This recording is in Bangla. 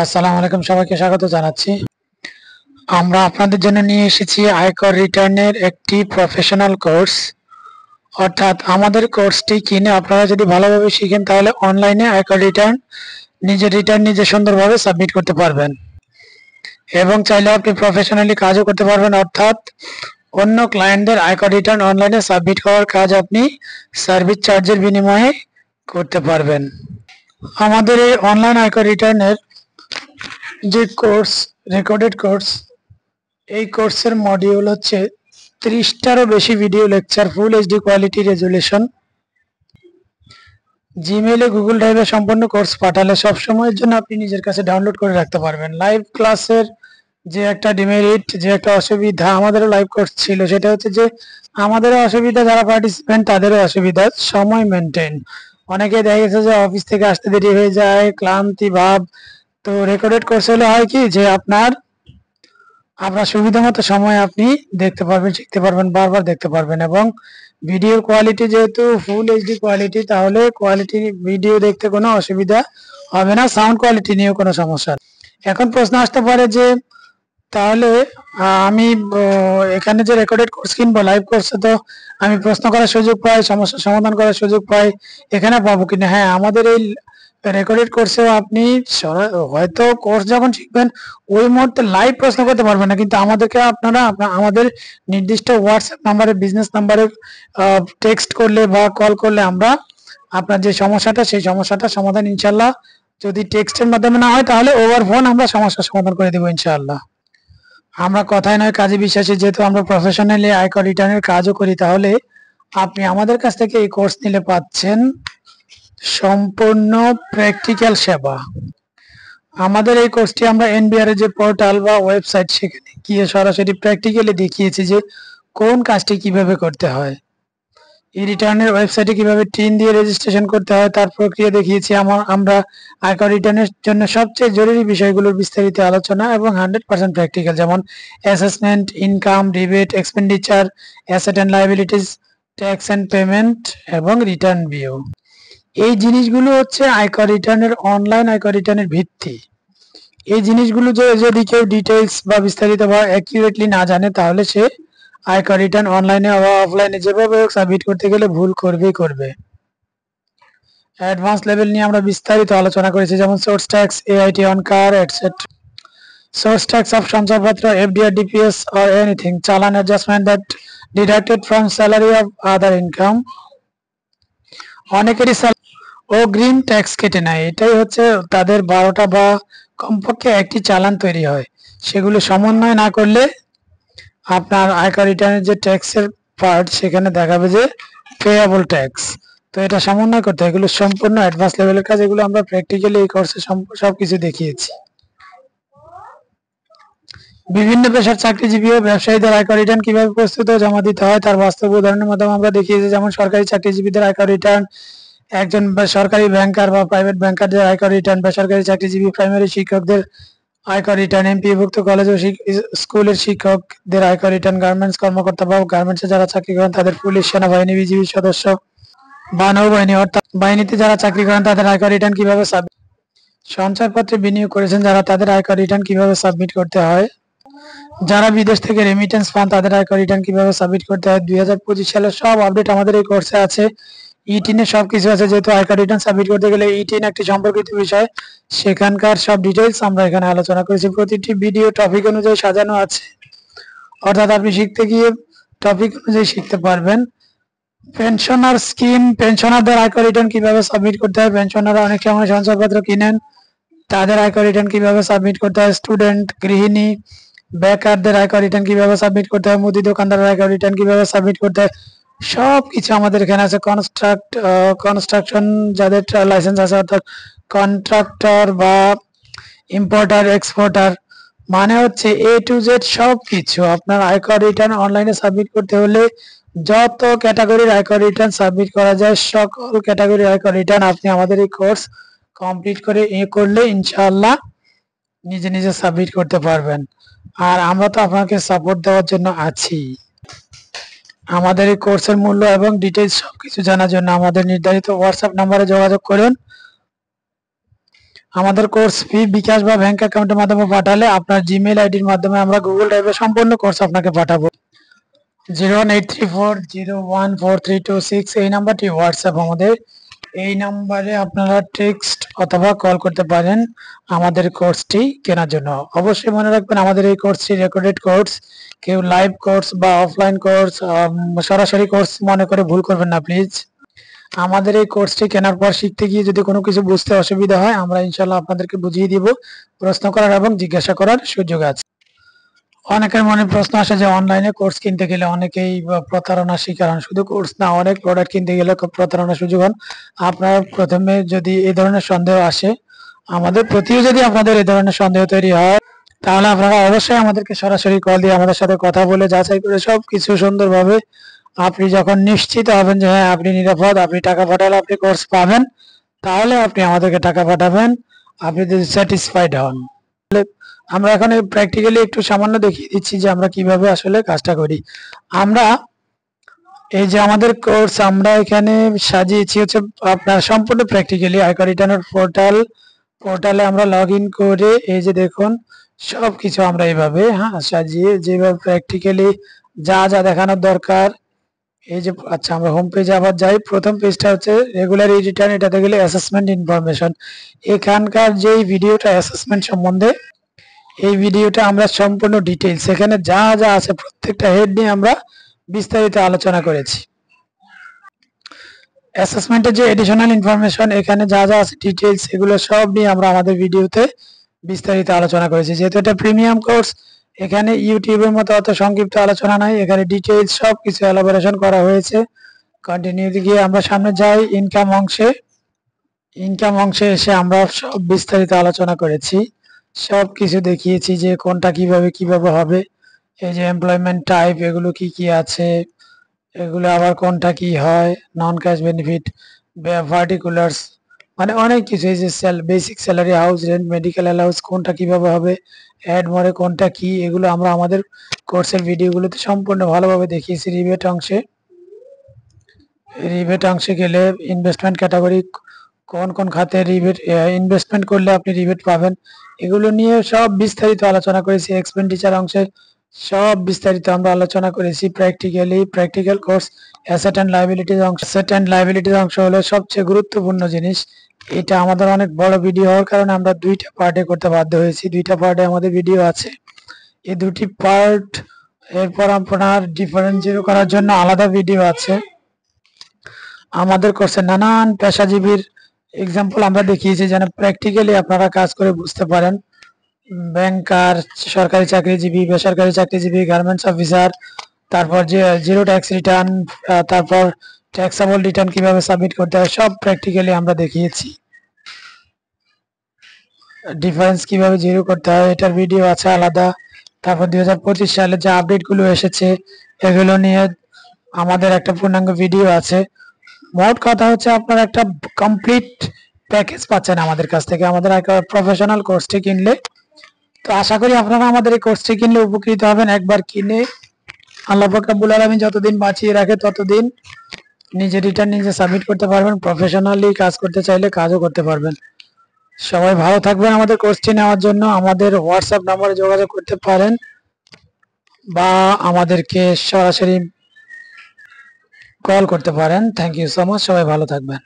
আসসালামু আলাইকুম, সবাইকে স্বাগত জানাচ্ছি। আমরা আপনাদের জন্য নিয়ে এসেছি আয়কর রিটার্নের একটি প্রফেশনাল কোর্স। অর্থাৎ আমাদের কোর্সটি কিনে আপনারা যদি ভালোভাবে শিখেন তাহলে অনলাইনে আয়কর রিটার্ন নিজে সুন্দরভাবে সাবমিট করতে পারবেন এবং চাইলে আপনি প্রফেশনালি কাজও করতে পারবেন। অর্থাৎ অন্য ক্লায়েন্টদের আয়কর রিটার্ন অনলাইনে সাবমিট করার কাজ আপনি সার্ভিস চার্জের বিনিময়ে করতে পারবেন। আমাদের এই অনলাইন আয়কর রিটার্নের যে কোর্স, রেকর্ডেড কোর্স, এই কোর্সের মডিউল হচ্ছে 30টারও বেশি video lecture, full HD quality resolution. জিমেইলে, গুগল ড্রাইভে সম্পূর্ণ কোর্স পাঠালে সবসময়ের জন্য আপনি নিজের কাছে ডাউনলোড করে রাখতে পারবেন। লাইভ ক্লাসের যে একটা ডিমেরিট, যে একটা অসুবিধা, আমাদেরও লাইভ কোর্স ছিল, সেটা হচ্ছে যে আমাদেরও অসুবিধা, যারা পার্টিসিপেন্ট তাদেরও অসুবিধা, সময় মেনটেন। অনেকে দেখা গেছে যে অফিস থেকে আসতে দেরি হয়ে যায়, ক্লান্তি ভাব। তো রেকর্ডেড কোর্স হলে হয় কি যে আপনার সুবিধা মতো সময় আপনি দেখতে পারবেন, শিখতে পারবেন, বারবার দেখতে পারবেন। এবং ভিডিওর কোয়ালিটি যেহেতু ফুল এইচডি কোয়ালিটি, তাহলে কোয়ালিটি ভিডিও দেখতে কোনো অসুবিধা হবে না, সাউন্ড কোয়ালিটি নিয়েও কোনো সমস্যা। এখন প্রশ্ন আসতে পারে যে তাহলে আমি এখানে যে রেকর্ডেড কোর্স কিনবো, লাইভ কোর্সে তো আমি প্রশ্ন করার সুযোগ পাই, সমস্যার সমাধান করার সুযোগ পাই, এখানে পাবো কিনা? হ্যাঁ, আমাদের এই রেকর্ডেড কোর্সেও আপনি হয়তো কোর্স যখন শিখবেন ওই মুহূর্তে লাইভ প্রশ্ন করতে পারবেন না, কিন্তু আমাদেরকে আমাদের নির্দিষ্ট হোয়াটসঅ্যাপ নাম্বারে, বিজনেস নাম্বারে টেক্সট করলে বা কল করলে আমরা আপনার যে সমস্যাটা, সেই সমস্যাটা সমাধান ইনশাল্লাহ, যদি টেক্সটের মাধ্যমে না হয় তাহলে ওভার ফোন আমরা সমস্যার সমাধান করে দেবো ইনশাআল্লাহ। আমরা কথায় নয় কাজে বিশ্বাসী, যেহেতু আমরা প্রফেশনালি আয়কর রিটার্নের কাজও করি, তাহলে আপনি আমাদের কাছ থেকে এই কোর্স নিলে পাচ্ছেন সম্পূর্ণ প্র্যাকটিক্যাল সেবা। আমাদের এই কোর্সটি আমরা এনবিআর এর যে পোর্টাল বা ওয়েবসাইট, সেখানে গিয়ে সরাসরি প্র্যাকটিক্যালি দেখিয়েছি যে কোন কাজটি কিভাবে করতে হয়। এই রিটার্নের ওয়েবসাইটে কিভাবে টিন দিয়ে রেজিস্ট্রেশন করতে হয় তার প্রক্রিয়া দেখিয়েছি। আমরা আয়কর রিটার্নের জন্য সবচেয়ে জরুরি বিষয়গুলোর বিস্তারিত আলোচনা এবং 100% প্র্যাকটিক্যাল, যেমন assessment, income, rebate, expenditure, asset and liabilities, tax and payment এবং রিটার্ন ভিউ। এই জিনিসগুলো হচ্ছে আয়কর রিটার্নের, অনলাইন আয়কর রিটার্নের ভিত্তি। এই জিনিসগুলো যদি কেউ ডিটেইলস বা বিস্তারিত বা অ্যাকিউরেটলি না জানে, তাহলে সে আয়কর রিটার্ন অনলাইনে বা অফলাইনে যেভাবে সাবমিট করতে গেলে ভুল করবে। অ্যাডভান্স লেভেল নিয়ে আমরা বিস্তারিত আলোচনা করেছি, যেমন source tax, AIT on car, etcetera. Source tax of সঞ্চয়পত্র, এফডিআর, ডিপিএস or anything, চালান adjustment that deducted from salary of other income। অনেকেরই অগ্রিম ট্যাক্স কেটে নেয়, এটাই হচ্ছে তাদের 12টা বা কমপক্ষে একটি চালান তৈরি হয়। সেগুলো সমন্বয় না করলে আপনার আয়কর রিটার্নের যে ট্যাক্সের পার্ট, সেখানে দেখাবে যে পেয়াবল ট্যাক্স। তো এটা সমন্বয় করতে হয়। এগুলো সম্পূর্ণ অ্যাডভান্স লেভেলের কাজ, এগুলো আমরা প্র্যাকটিক্যালি এই কোর্সে সবকিছু দেখিয়েছি। বিভিন্ন পেশার চাকরিজীবী ও ব্যবসায়ীদের আয়কর রিটার্ন কিভাবে প্রস্তুত ও জমা দিতে হয় তার বাস্তব উদাহরণের মাধ্যমে আমরা দেখিয়েছি, যেমন সরকারি চাকরিজীবীদের আয়কর রিটার্ন, একজন সরকারি ব্যাংকার বা প্রাইভেট ব্যাংকারদের আয়কর রিটার্ন, বেসরকারি চাকরিজীবী প্রাইমারি শিক্ষকদের আয়কর রিটার্ন, এমপিভুক্ত কলেজ ও স্কুলের শিক্ষকদের আয়কর রিটার্ন, গার্মেন্টস কর্মকর্তা বা গার্মেন্টসে যারা চাকরি করেন তাদের, পুলিশ, সেনাবাহিনী, বিজিবি সদস্য বা নৌবাহিনী অর্থাৎ বাহিনীতে যারা চাকরি করেন তাদের আয়কর রিটার্ন কিভাবে সাবমিট, সঞ্চয়পত্রে বিনিয়োগ করেছেন যারা তাদের আয়কর রিটার্ন কিভাবে সাবমিট করতে হয়, যারা বিদেশ থেকে রেমিটেন্স পান তাদের আয়কর রিটার্ন কিভাবে সাবমিট করতে হয়। 2025 সালের সব আপডেট আমাদের এই কোর্সে আছে। ইটিনে সবকিছু আছে, যেহেতু আয়কর রিটার্ন সাবমিট করতে গেলে ইটিন একটি সম্পর্কিত বিষয়, সেখানকার সব ডিটেইলস আমরা এখানে আলোচনা করেছি। প্রতিটি ভিডিও টপিক অনুযায়ী সাজানো আছে, অর্থাৎ আপনি শিখতে গিয়ে টপিক অনুযায়ী শিখতে পারবেন। পেনশনার স্কিম, পেনশনারদের আয়কর রিটার্ন কিভাবে সাবমিট করতে হয়, পেনশনাররা অনেক সময় সঞ্চয়পত্র কিনেন, তাদের আয়কর রিটার্ন কিভাবে সাবমিট করতে হয়। স্টুডেন্ট, গৃহিণী, বেকারদের আয়কর রিটার্ন কিভাবে সাবমিট করতে হয়, মুদি দোকানদারের আয়কর রিটার্ন কিভাবে সাবমিট করতে হয়, সবকিছু আমাদের এখানে আছে। কনস্ট্রাকশন যাদের লাইসেন্স আছে, অর্থাৎ কন্ট্রাক্টর বা ইম্পোর্টার, এক্সপোর্টার, মানে হচ্ছে এ টু জেড সবকিছু। আপনার আয়কর রিটার্ন অনলাইনে সাবমিট করতে হলে যত ক্যাটাগরির আয়কর রিটার্ন সাবমিট করা যায়, সকল ক্যাটাগরির আয়কর রিটার্ন আপনি আমাদের এই কোর্স কমপ্লিট করে করলে ইনশাআল্লাহ নিজে সাবমিট করতে পারবেন। আর আমরা তো আপনাকে সাপোর্ট দেওয়ার জন্য আছি। আমাদের এই কোর্সের মূল্য এবং ডিটেইলস সবকিছু জানার জন্য আমাদের নির্ধারিত হোয়াটসঅ্যাপ নাম্বারে যোগাযোগ করুন। আমাদের কোর্স ফি বিকাশ বা ব্যাংক অ্যাকাউন্টের মাধ্যমে পাঠালে আপনার জিমেইল আইডির মাধ্যমে আমরা গুগল ড্রাইভে সম্পূর্ণ কোর্স আপনাকে পাঠাবো। 01834014326 এই নাম্বারটি হোয়াটসঅ্যাপ আমাদের। এই নাম্বারে আপনারা টেক্সট অথবা কল করতে পারেন আমাদের কোর্সটি কেনার জন্য। অবশ্যই মনে রাখবেন আমাদের এই কোর্সটি রেকর্ডেড কোর্স, কেউ লাইভ কোর্স বা অফলাইন কোর্স সরাসরি কোর্স মনে করে ভুল করবেন না প্লিজ। আমাদের এই কোর্সটি কেনার পর শিখতে গিয়ে যদি কোনো কিছু বুঝতে অসুবিধা হয় আমরা ইনশাল্লাহ আপনাদেরকে বুঝিয়ে দিব। প্রশ্ন করার এবং জিজ্ঞাসা করার সুযোগ আছে। অনেকের মনে প্রশ্ন আসে যে অনলাইনে কোর্স কিনতে গেলে অনেকেই প্রতারণার শিকার হন। শুধু কোর্স না, অনেক প্রোডাক্ট কিনতে গেলে প্রতারণার সুযোগ হন। আপনার প্রথমে যদি এই ধরনের সন্দেহ আসে, আমাদের প্রতিও যদি আপনাদের এই ধরনের সন্দেহ তৈরি হয়, তাহলে আপনারা অবশ্যই আমাদেরকে সরাসরি কল দিয়ে আমাদের সাথে কথা বলে যাচাই করে সবকিছু সুন্দরভাবে আপনি যখন নিশ্চিত হবেন যে হ্যাঁ আপনি নিরাপদ, আপনি টাকা পাঠালে আপনি কোর্স পাবেন, তাহলে আপনি আমাদেরকে টাকা পাঠাবেন। আপনি যদি স্যাটিসফাইড হন, আমরা এখন প্র্যাকটিক্যালি একটু সামান্য দেখিয়ে দিচ্ছি যে আমরা কিভাবে আসলে কাজটা করি। আমরা এই যে আমাদের কোর্স আমরা এখানে সাজিয়েছি হচ্ছে আপনার সম্পূর্ণ প্র্যাকটিক্যালি আয়কর রিটার্নের পোর্টালে আমরা লগ ইন করে এই যে দেখুন সবকিছু আমরা এইভাবে সাজিয়ে যেভাবে প্র্যাকটিক্যালি যা যা দেখানোর দরকার। এই যে আচ্ছা আমরা হোম পেজে আবার যাই। প্রথম পেজটা হচ্ছে রেগুলার রিটার্ন, এটাতে গেলে অ্যাসেসমেন্ট ইনফরমেশন। এখানকার যেই ভিডিওটা অ্যাসেসমেন্ট সম্বন্ধে, এই ভিডিওটা আমরা সম্পূর্ণ ডিটেইলস এখানে যা যা আছে প্রত্যেকটা হেড নিয়ে আমরা বিস্তারিত আলোচনা করেছি। অ্যাসেসমেন্টের যে এডিশনাল ইনফরমেশন এখানে যা যা আছে ডিটেইলস, এগুলো সব নিয়ে আমরা আমাদের ভিডিওতে বিস্তারিত আলোচনা করেছি। যেহেতু এটা প্রিমিয়াম কোর্স, এখানে ইউটিউবের মতো অত সংক্ষিপ্ত আলোচনা নাই, এখানে ডিটেইলস সবকিছু এলাবোরেশন করা হয়েছে। কন্টিনিউ গিয়ে আমরা সামনে যাই। ইনকাম অংশে এসে আমরা সব বিস্তারিত আলোচনা করেছি, সব কিছু দেখিয়েছি যে কোনটা কিভাবে হবে। এই যে এমপ্লয়মেন্ট টাইপ, এগুলো কি কি আছে, এগুলো আবার কোনটা কি হয়, নন ক্যাশ বেনিফিট, পার্টিকুলার্স, মানে অনেক কিছু। এই যে basic salary, house rent, medical allowance কোনটা কিভাবে হবে, অ্যাড মরে কোনটা কি, এগুলো আমরা আমাদের কোর্সের ভিডিওগুলোতে সম্পূর্ণ ভালোভাবে দেখিয়েছি। রিবেট অংশে গেলে ইনভেস্টমেন্ট ক্যাটাগরি, কোন কোন খাতে রিবেট ইনভেস্টমেন্ট করলে আপনি রিবেট পাবেন, এগুলো নিয়ে সব বিস্তারিত আলোচনা করেছি। এক্সপেন্ডিচার অংশে সব বিস্তারিত আমরা আলোচনা করেছি। প্র্যাকটিক্যাল কোর্স অ্যাসেট অ্যান্ড লাইবিলিটিজ অংশ হলো সবচেয়ে গুরুত্বপূর্ণ জিনিস। এটা আমাদের অনেক বড় ভিডিও হওয়ার কারণে আমরা দুইটা পার্টে করতে বাধ্য হয়েছি। দুইটা পার্টে আমাদের ভিডিও আছে। এই দুটি পার্ট, এরপর আপনার ডিফারেন্স জিরো করার জন্য আলাদা ভিডিও আছে। আমাদের কোর্সে নানান পেশাজীবীর এক্সাম্পল আমরা দেখিয়েছি যেন প্র্যাকটিক্যালি আপনারা কাজ করে বুঝতে পারেন। ব্যাংকার, সরকারি চাকরিজীবী, বেসরকারি চাকরিজীবী, গার্মেন্টস অফিসার, তারপর যে জিরো ট্যাক্স রিটার্ন, তারপর ট্যাক্সেবল রিটার্ন কিভাবে সাবমিট করতে হয়, সব প্র্যাকটিক্যালি আমরা দেখিয়েছি। ডিফারেন্স কিভাবে জিরো করতে হয় এটার ভিডিও আছে আলাদা। তারপর 2025 সালে যে আপডেটগুলো এসেছে এগুলো নিয়ে আমাদের একটা পূর্ণাঙ্গ ভিডিও আছে। মোট কথা হচ্ছে আপনারা একটা কমপ্লিট প্যাকেজ পাচ্ছেন আমাদের কাছ থেকে, আমাদের প্রফেশনাল কোর্সটি কিনলে। তো আশা করি আপনারা আমাদের এই কোর্সটি কিনলে উপকৃত হবেন। একবার কিনে আল্লাহ পাক রব্বুল আলামিন যতদিন বাঁচিয়ে রাখে ততদিন নিজে রিটার্ন নিজে সাবমিট করতে পারবেন। প্রফেশনালি কাজ করতে চাইলে কাজও করতে পারবেন। সবাই ভালো থাকবেন। আমাদের কোর্সটি নেওয়ার জন্য আমাদের হোয়াটসঅ্যাপ নম্বরে যোগাযোগ করতে পারেন বা আমাদেরকে সরাসরি কল করতে পারেন। থ্যাংক ইউ সো মাচ, সবাই ভালো থাকবেন।